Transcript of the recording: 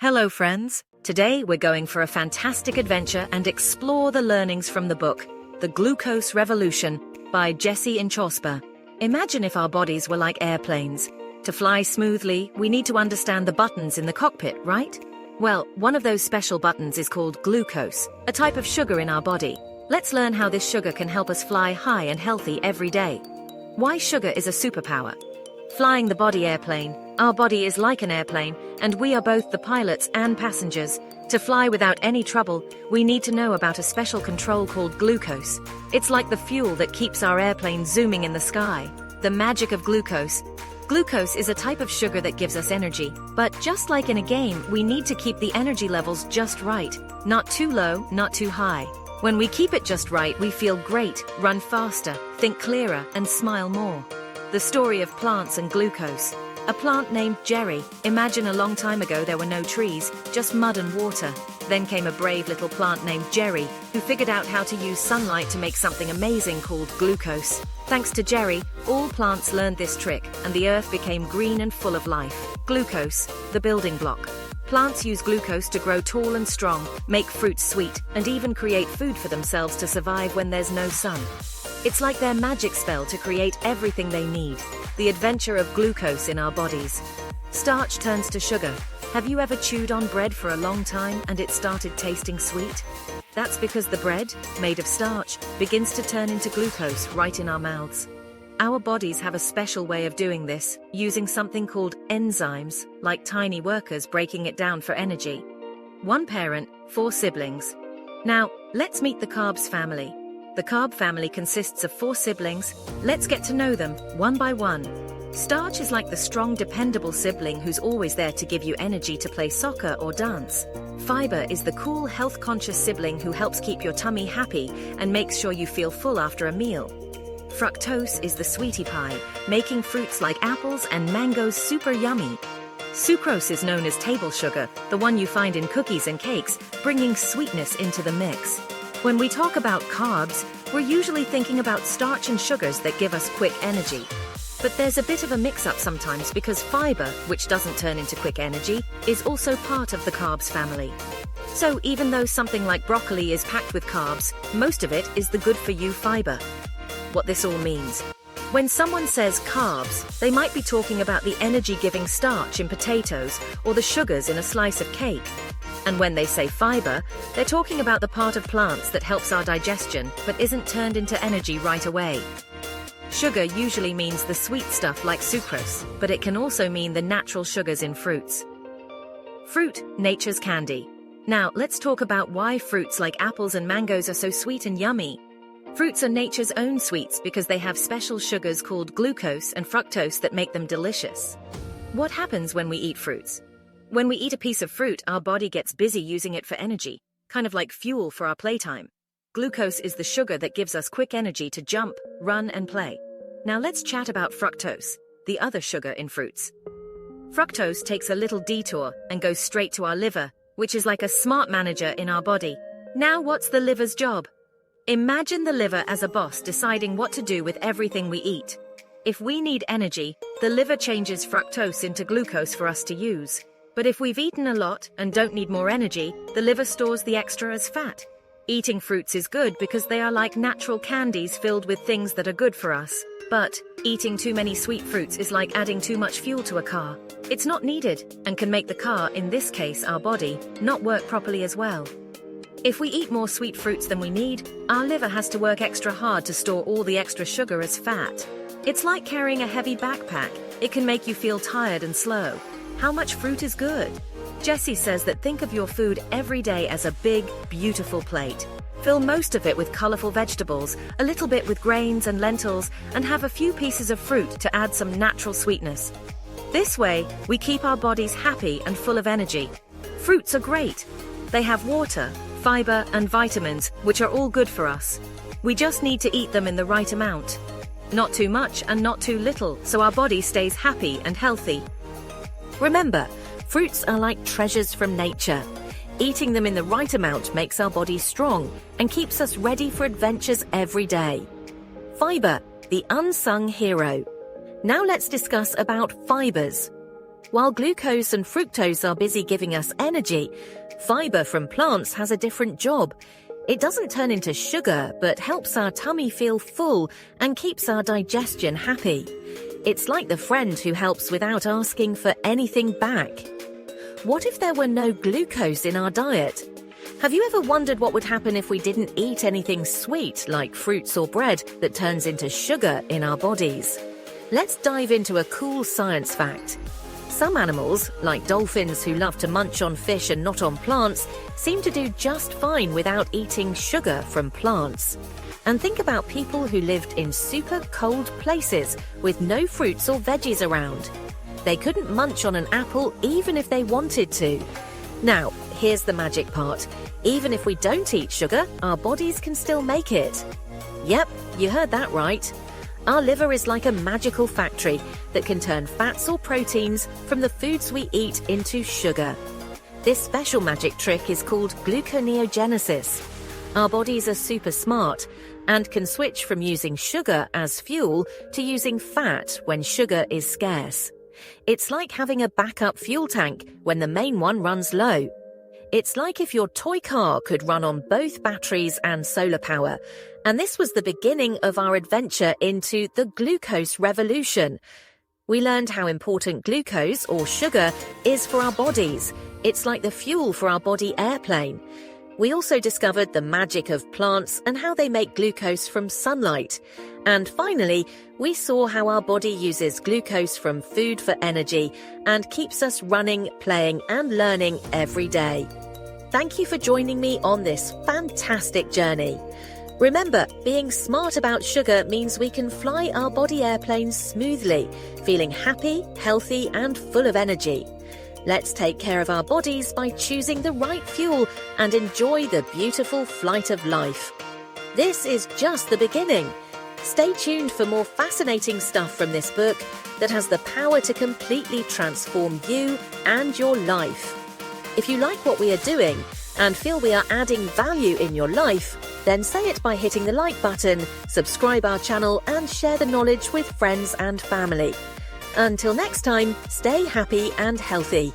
Hello friends, today we're going for a fantastic adventure and explore the learnings from the book, The Glucose Revolution, by Jessie Inchauspe. Imagine if our bodies were like airplanes. To fly smoothly, we need to understand the buttons in the cockpit, right? Well, one of those special buttons is called glucose, a type of sugar in our body. Let's learn how this sugar can help us fly high and healthy every day. Why sugar is a superpower. Flying the body airplane. Our body is like an airplane, and we are both the pilots and passengers. To fly without any trouble, we need to know about a special control called glucose. It's like the fuel that keeps our airplane zooming in the sky. The magic of glucose. Glucose is a type of sugar that gives us energy, but just like in a game, we need to keep the energy levels just right. Not too low, not too high. When we keep it just right, we feel great, run faster, think clearer, and smile more. The story of plants and glucose. A plant named Jerry. Imagine a long time ago there were no trees, just mud and water. Then came a brave little plant named Jerry, who figured out how to use sunlight to make something amazing called glucose. Thanks to Jerry, all plants learned this trick, and the earth became green and full of life. Glucose, the building block. Plants use glucose to grow tall and strong, make fruits sweet, and even create food for themselves to survive when there's no sun. It's like their magic spell to create everything they need. The adventure of glucose in our bodies. Starch turns to sugar. Have you ever chewed on bread for a long time and it started tasting sweet? That's because the bread, made of starch, begins to turn into glucose right in our mouths. Our bodies have a special way of doing this, using something called enzymes, like tiny workers breaking it down for energy. One parent, 4 siblings. Now, let's meet the carbs family. The carb family consists of 4 siblings. Let's get to know them, one by one. Starch is like the strong, dependable sibling who's always there to give you energy to play soccer or dance. Fiber is the cool, health-conscious sibling who helps keep your tummy happy and makes sure you feel full after a meal. Fructose is the sweetie pie, making fruits like apples and mangoes super yummy. Sucrose is known as table sugar, the one you find in cookies and cakes, bringing sweetness into the mix. When we talk about carbs, we're usually thinking about starch and sugars that give us quick energy. But there's a bit of a mix-up sometimes because fiber, which doesn't turn into quick energy, is also part of the carbs family. So even though something like broccoli is packed with carbs, most of it is the good-for-you fiber. What this all means. When someone says carbs, they might be talking about the energy-giving starch in potatoes or the sugars in a slice of cake. And when they say fiber, they're talking about the part of plants that helps our digestion but isn't turned into energy right away. Sugar usually means the sweet stuff like sucrose, but it can also mean the natural sugars in fruits. Fruit, nature's candy. Now, let's talk about why fruits like apples and mangoes are so sweet and yummy. Fruits are nature's own sweets because they have special sugars called glucose and fructose that make them delicious. What happens when we eat fruits? When we eat a piece of fruit, our body gets busy using it for energy, kind of like fuel for our playtime. Glucose is the sugar that gives us quick energy to jump, run, and play. Now let's chat about fructose, the other sugar in fruits. Fructose takes a little detour and goes straight to our liver, which is like a smart manager in our body. Now what's the liver's job? Imagine the liver as a boss deciding what to do with everything we eat. If we need energy, the liver changes fructose into glucose for us to use. But if we've eaten a lot and don't need more energy, the liver stores the extra as fat. Eating fruits is good because they are like natural candies filled with things that are good for us. But eating too many sweet fruits is like adding too much fuel to a car. It's not needed and can make the car, in this case our body, not work properly as well. If we eat more sweet fruits than we need, our liver has to work extra hard to store all the extra sugar as fat. It's like carrying a heavy backpack. It can make you feel tired and slow. How much fruit is good? Jessie says that think of your food every day as a big, beautiful plate. Fill most of it with colorful vegetables, a little bit with grains and lentils, and have a few pieces of fruit to add some natural sweetness. This way, we keep our bodies happy and full of energy. Fruits are great. They have water, fiber, and vitamins, which are all good for us. We just need to eat them in the right amount. Not too much and not too little, so our body stays happy and healthy. Remember, fruits are like treasures from nature. Eating them in the right amount makes our bodies strong and keeps us ready for adventures every day. Fiber, the unsung hero. Now let's discuss about fibers. While glucose and fructose are busy giving us energy, fiber from plants has a different job. It doesn't turn into sugar, but helps our tummy feel full and keeps our digestion happy. It's like the friend who helps without asking for anything back. What if there were no glucose in our diet? Have you ever wondered what would happen if we didn't eat anything sweet like fruits or bread that turns into sugar in our bodies? Let's dive into a cool science fact. Some animals, like dolphins who love to munch on fish and not on plants, seem to do just fine without eating sugar from plants. And think about people who lived in super cold places with no fruits or veggies around. They couldn't munch on an apple even if they wanted to. Now, here's the magic part. Even if we don't eat sugar, our bodies can still make it. Yep, you heard that right. Our liver is like a magical factory that can turn fats or proteins from the foods we eat into sugar. This special magic trick is called gluconeogenesis. Our bodies are super smart and can switch from using sugar as fuel to using fat when sugar is scarce. It's like having a backup fuel tank when the main one runs low. It's like if your toy car could run on both batteries and solar power. And this was the beginning of our adventure into the glucose revolution. We learned how important glucose, or sugar, is for our bodies. It's like the fuel for our body airplane. We also discovered the magic of plants and how they make glucose from sunlight. And finally, we saw how our body uses glucose from food for energy and keeps us running, playing, and learning every day. Thank you for joining me on this fantastic journey. Remember, being smart about sugar means we can fly our body airplanes smoothly, feeling happy, healthy, and full of energy. Let's take care of our bodies by choosing the right fuel and enjoy the beautiful flight of life. This is just the beginning. Stay tuned for more fascinating stuff from this book that has the power to completely transform you and your life. If you like what we are doing and feel we are adding value in your life, then say it by hitting the like button, subscribe our channel, and share the knowledge with friends and family. Until next time, stay happy and healthy.